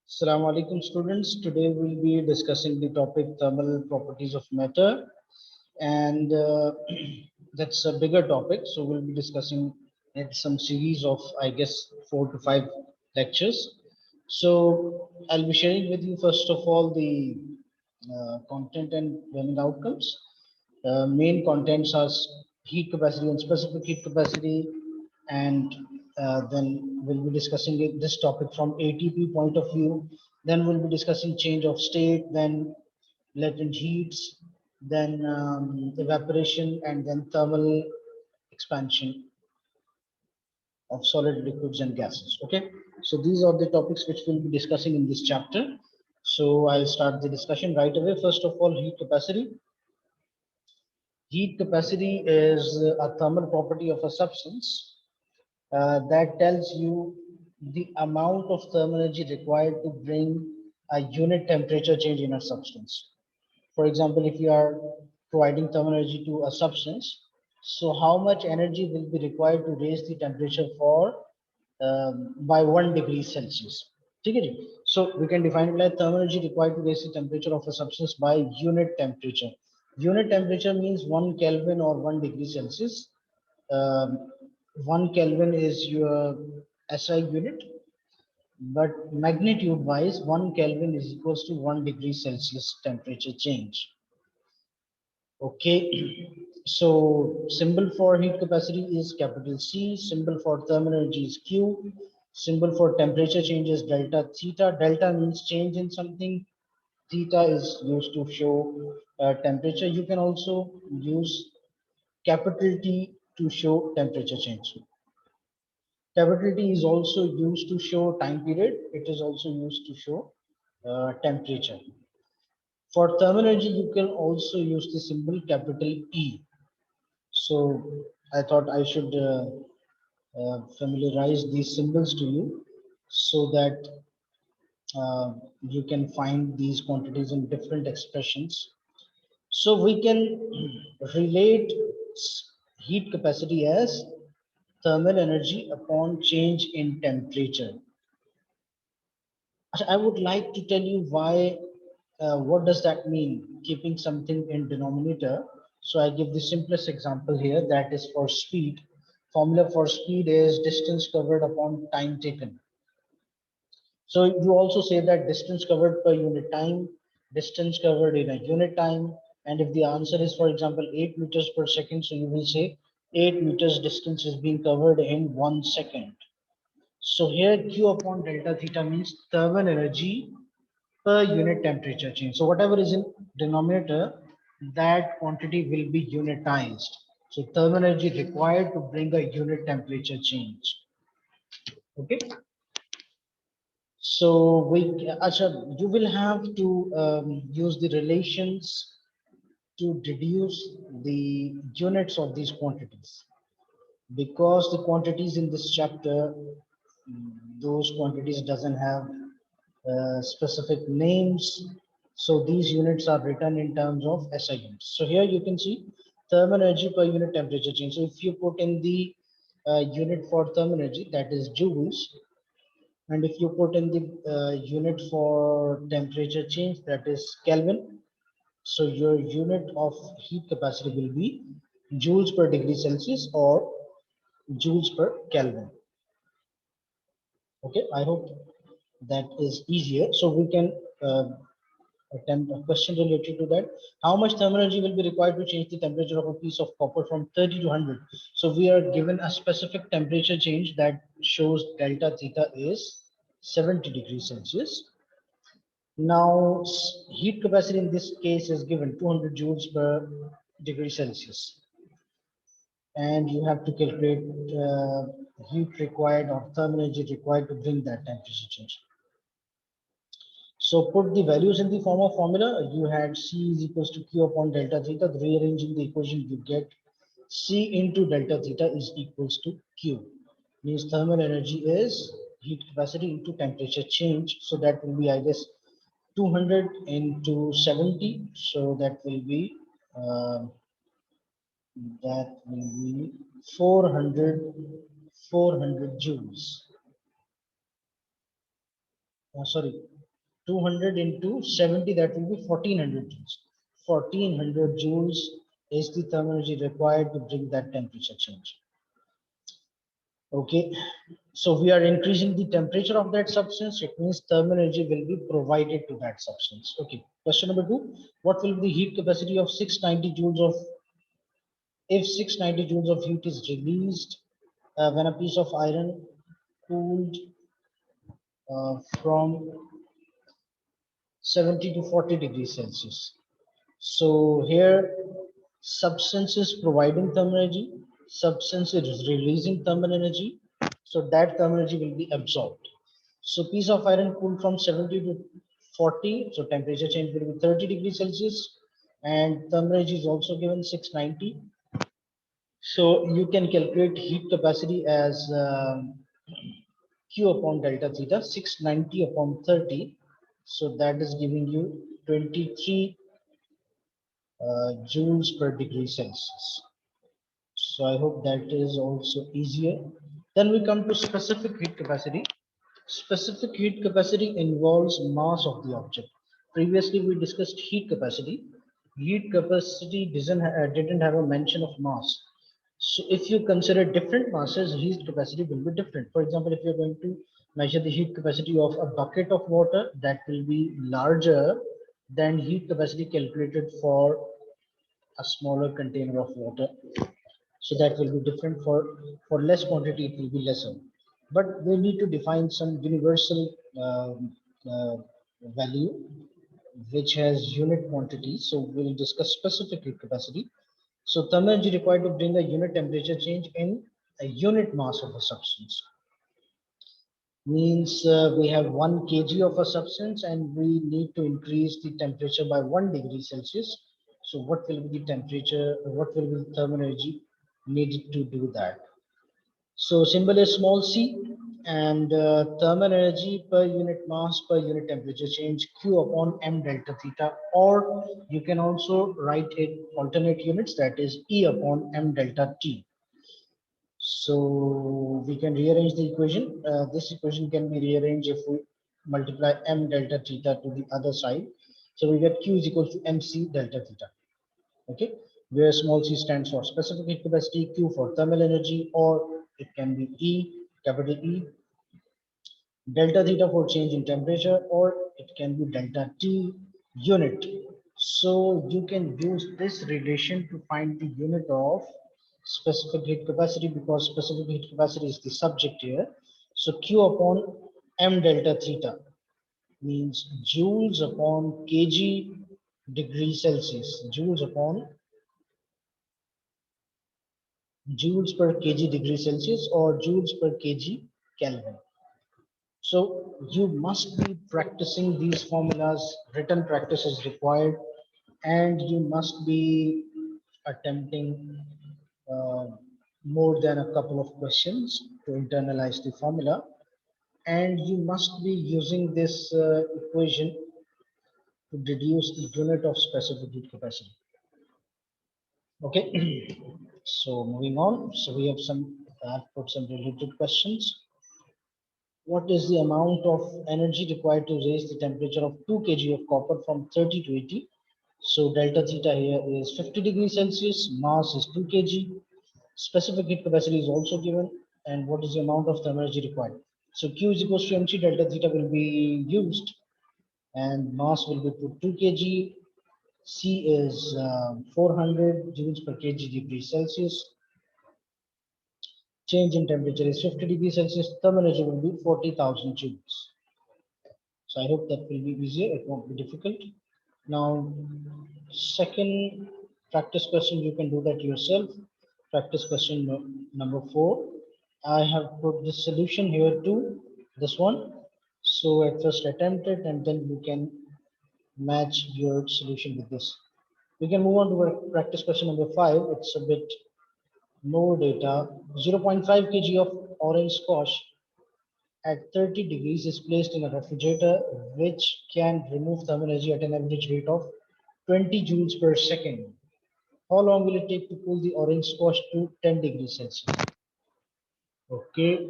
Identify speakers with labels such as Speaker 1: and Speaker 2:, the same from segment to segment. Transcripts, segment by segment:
Speaker 1: Assalamu alaikum students. Today we'll be discussing the topic thermal properties of matter, and that's a bigger topic. So we'll be discussing in some series of, I guess, 4 to 5 lectures. So I'll be sharing with you first of all the content and learning outcomes. Main contents are heat capacity and specific heat capacity, and then we'll be discussing this topic from ATP point of view. Then we'll be discussing change of state, then latent heats, then evaporation, and then thermal expansion of solid liquids and gases. Okay, so these are the topics which we'll be discussing in this chapter. So I'll start the discussion right away. First of all, heat capacity. Heat capacity is a thermal property of a substance that tells you the amount of thermal energy required to bring a unit temperature change in a substance. For example, if you are providing thermal energy to a substance, so how much energy will be required to raise the temperature for by 1 degree Celsius? Okay? So we can define it like thermal energy required to raise the temperature of a substance by unit temperature. Unit temperature means 1 Kelvin or 1 degree Celsius. Um, 1 Kelvin is your SI unit, but magnitude wise, 1 Kelvin is equals to 1 degree Celsius temperature change. Okay, so symbol for heat capacity is capital C, symbol for thermal energy is Q, symbol for temperature change is delta theta. Delta means change in something, theta is used to show temperature. You can also use capital T to show temperature change. Capital T is also used to show time period. It is also used to show temperature. For thermal energy, you can also use the symbol capital E. So I thought I should familiarize these symbols to you so that you can find these quantities in different expressions. So we can relate heat capacity as thermal energy upon change in temperature. I would like to tell you why, what does that mean, keeping something in denominator. So I give the simplest example here, that is for speed. Formula for speed is distance covered upon time taken. So you also say that distance covered per unit time, distance covered in a unit time. And if the answer is, for example, 8 meters per second, so you will say 8 meters distance is being covered in 1 second. So here Q upon delta theta means thermal energy per unit temperature change. So whatever is in denominator, that quantity will be unitized. So thermal energy required to bring a unit temperature change. Okay. So Acha, you will have to use the relations to deduce the units of these quantities, because the quantities in this chapter, those quantities doesn't have specific names. So these units are written in terms of SI units. So here you can see thermal energy per unit temperature change. So if you put in the unit for thermal energy, that is joules, and if you put in the unit for temperature change, that is Kelvin, so your unit of heat capacity will be joules per degree Celsius or joules per Kelvin. Okay, I hope that is easier. So we can attempt a question related to that. How much thermal energy will be required to change the temperature of a piece of copper from 30 to 100? So we are given a specific temperature change that shows delta theta is 70 degrees Celsius. Now, heat capacity in this case is given 200 joules per degree Celsius. And you have to calculate heat required or thermal energy required to bring that temperature change. So put the values in the form of formula. You had C is equals to Q upon delta theta. Rearranging the equation, you get C into delta theta is equals to Q. Means thermal energy is heat capacity into temperature change. So that will be, I guess, 200 into 70. So uh, that will be 400 joules. sorry, 200 into 70, that will be 1400 joules. 1400 joules is the thermal energy required to bring that temperature change. Okay, so we are increasing the temperature of that substance. It means thermal energy will be provided to that substance. Okay, question number 2, what will be the heat capacity of 690 joules of, if 690 joules of heat is released when a piece of iron cooled from 70 to 40 degrees Celsius. So here substance is providing thermal energy, substance is releasing thermal energy, so that thermal energy will be absorbed. So piece of iron cooled from 70 to 40, so temperature change will be 30 degrees Celsius, and thermal energy is also given 690. So you can calculate heat capacity as Q upon delta theta, 690 upon 30. So that is giving you 23 joules per degree Celsius. So I hope that is also easier. Then we come to specific heat capacity. Specific heat capacity involves mass of the object. Previously we discussed heat capacity. Heat capacity didn't have a mention of mass. So if you consider different masses, heat capacity will be different. For example, if you're going to measure the heat capacity of a bucket of water, that will be larger than heat capacity calculated for a smaller container of water. So that will be different. For less quantity, it will be lesser. But we need to define some universal uh, value which has unit quantity. So we'll discuss specific heat capacity. So thermal energy required to bring a unit temperature change in a unit mass of a substance means we have 1 kg of a substance and we need to increase the temperature by 1 degree Celsius. So what will be the temperature, what will be the thermal energy needed to do that? So symbol is small c, and thermal energy per unit mass per unit temperature change Q upon m delta theta, or you can also write it alternate units, that is E upon m delta T. So we can rearrange the equation. This equation can be rearranged if we multiply m delta theta to the other side. So we get Q is equal to mc delta theta. Okay, where small c stands for specific heat capacity, Q for thermal energy, or it can be E, capital E, delta theta for change in temperature, or it can be delta T unit. So you can use this relation to find the unit of specific heat capacity, because specific heat capacity is the subject here. So Q upon m delta theta means joules upon kg degree Celsius, joules per kg degree Celsius, or joules per kg Kelvin. So you must be practicing these formulas. Written practice is required, and you must be attempting uh, more than a couple of questions to internalize the formula, and you must be using this equation to deduce the unit of specific heat capacity. Okay, so moving on. So we have I've put some related questions. What is the amount of energy required to raise the temperature of 2 kg of copper from 30 to 80? So delta theta here is 50 degrees Celsius, mass is 2 kg, specific heat capacity is also given, and what is the amount of thermal energy required? So Q is equals to mc, delta theta will be used, and mass will be put 2 kg, C is 400 joules per kg degree Celsius, change in temperature is 50 degrees Celsius, thermal energy will be 40,000 joules. So I hope that will be easier, it won't be difficult. Now, second practice question, you can do that yourself. Practice question number 4. I have put the solution here to this one. So at first attempt it, and then you can match your solution with this. We can move on to our practice question number 5. It's a bit more data. 0.5 kg of orange squash at 30 degrees is placed in a refrigerator which can remove thermal energy at an average rate of 20 joules per second. How long will it take to cool the orange squash to 10 degrees Celsius? Okay,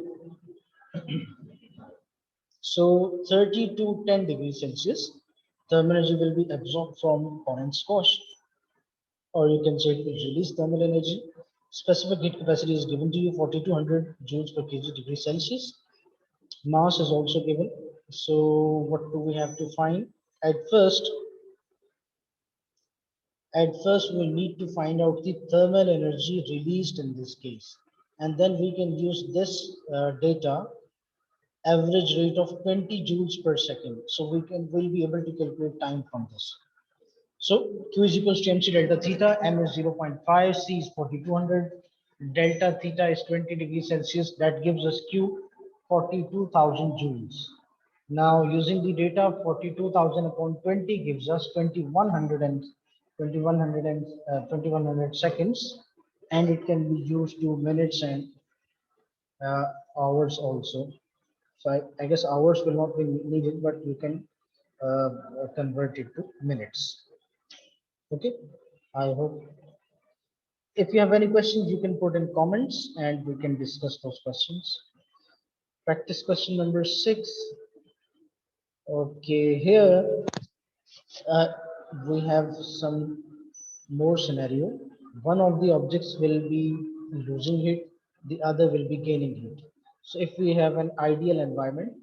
Speaker 1: So 30 to 10 degrees Celsius, thermal energy will be absorbed from Bohr squash, or you can say it will release thermal energy. Specific heat capacity is given to you, 4200 joules per kg degree Celsius. Mass is also given. So what do we have to find? At first, we need to find out the thermal energy released in this case. And then we can use this data, average rate of 20 joules per second. So we'll be able to calculate time from this. So Q is equals to MC delta theta, M is 0.5, C is 4200, delta theta is 20 degrees Celsius. That gives us Q 42,000 joules. Now using the data, 42,000 upon 20 gives us 2100 seconds, and it can be used to minutes and uh, hours also. So I guess hours will not be needed, but you can convert it to minutes. Okay, I hope if you have any questions, you can put in comments and we can discuss those questions. Practice question number 6. Okay, here uh, we have some more scenario. One of the objects will be losing heat, the other will be gaining heat. So if we have an ideal environment,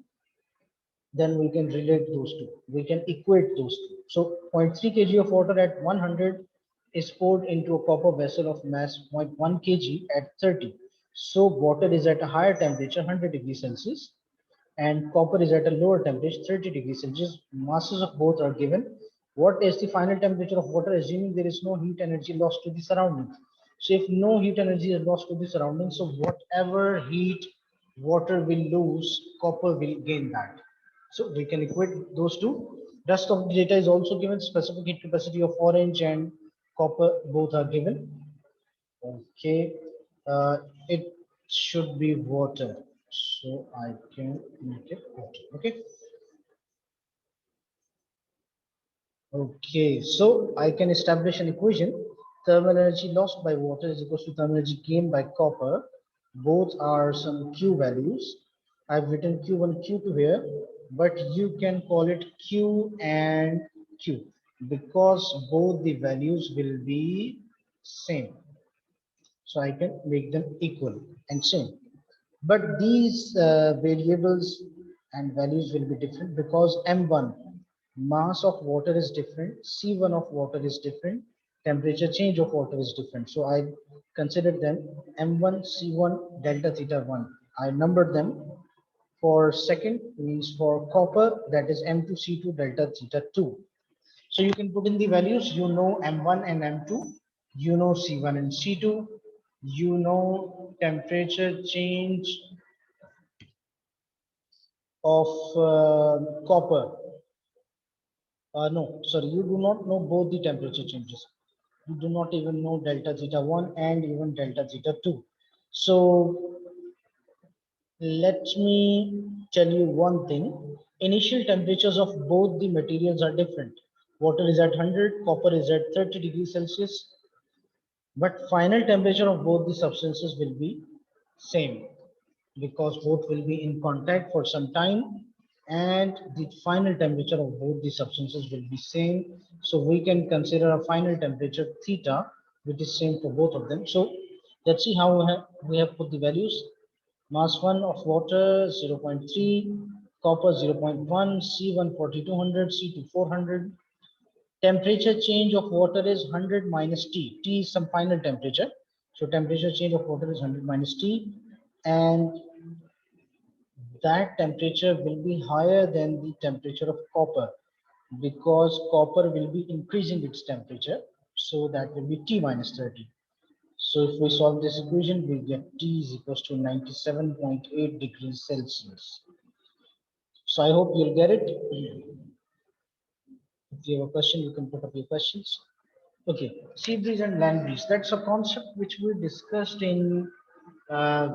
Speaker 1: then we can relate those two. We can equate those two. So 0.3 kg of water at 100 is poured into a copper vessel of mass 0.1 kg at 30. So water is at a higher temperature, 100 degrees Celsius, and copper is at a lower temperature, 30 degrees Celsius. Masses of both are given. What is the final temperature of water, assuming there is no heat energy lost to the surroundings? So if no heat energy is lost to the surroundings, so whatever heat water will lose, copper will gain that. So we can equate those two. Rest of the data is also given. Specific heat capacity of orange and copper both are given. Okay, it should be water. So I can make it water. Okay. Okay, so I can establish an equation. Thermal energy lost by water is equal to thermal energy gained by copper. Both are some Q values. I've written Q1, Q2 here, but you can call it Q and Q because both the values will be same. So I can make them equal and same. But these variables and values will be different because M1 mass of water is different, C1 of water is different, temperature change of water is different. So I consider them M1, C1, delta theta 1. I numbered them. For second means for copper, that is M2, C2, delta theta 2. So you can put in the values, you know M1 and M2, you know C1 and C2, you know temperature change of copper. No, sorry, you do not know both the temperature changes. You do not even know delta theta 1 and even delta theta 2. So let me tell you one thing. Initial temperatures of both the materials are different. Water is at 100, copper is at 30 degrees Celsius, but final temperature of both the substances will be same because both will be in contact for some time and the final temperature of both the substances will be same. So we can consider a final temperature theta which is same for both of them. So let's see how we have put the values. Mass 1 of water 0.3, copper 0.1, C1 4200, C2 400. Temperature change of water is 100 minus T. T is some final temperature. So temperature change of water is 100 minus T, and that temperature will be higher than the temperature of copper because copper will be increasing its temperature. So that will be T minus 30. So if we solve this equation, we get T is equals to 97.8 degrees Celsius. So I hope you'll get it. If you have a question, you can put up your questions. Okay, sea breeze and land breeze. That's a concept which we discussed in uh,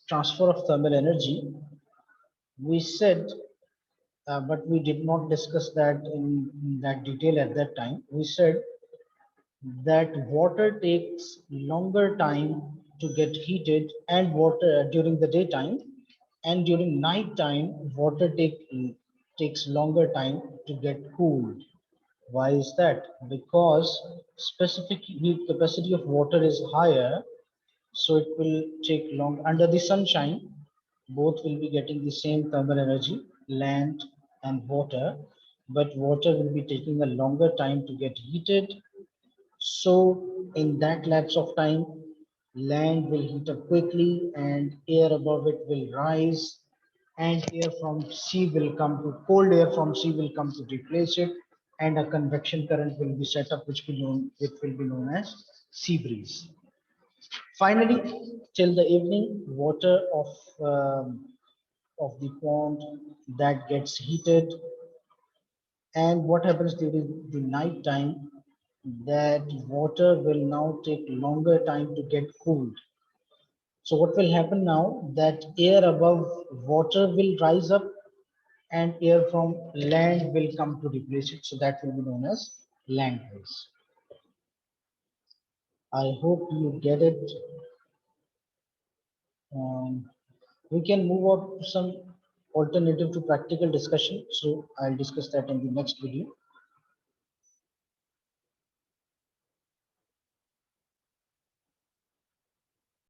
Speaker 1: transfer of thermal energy. We said, but we did not discuss that in that detail at that time. We said that water takes longer time to get heated and water during the daytime, and during night time, water takes longer time to get cooled. Why is that? Because specific heat capacity of water is higher, so it will take long. Under the sunshine, both will be getting the same thermal energy, land and water, but water will be taking a longer time to get heated. So in that lapse of time, land will heat up quickly and air above it will rise, and air from sea will come to cold air from sea will come to replace it, and a convection current will be set up, which will be known as sea breeze. Finally, till the evening, water of the pond that gets heated. And what happens during the night time, that water will now take longer time to get cooled. So what will happen now, that air above water will rise up and air from land will come to replace it. So that will be known as land rise. I hope you get it. We can move on to some alternative to practical discussion. So I'll discuss that in the next video.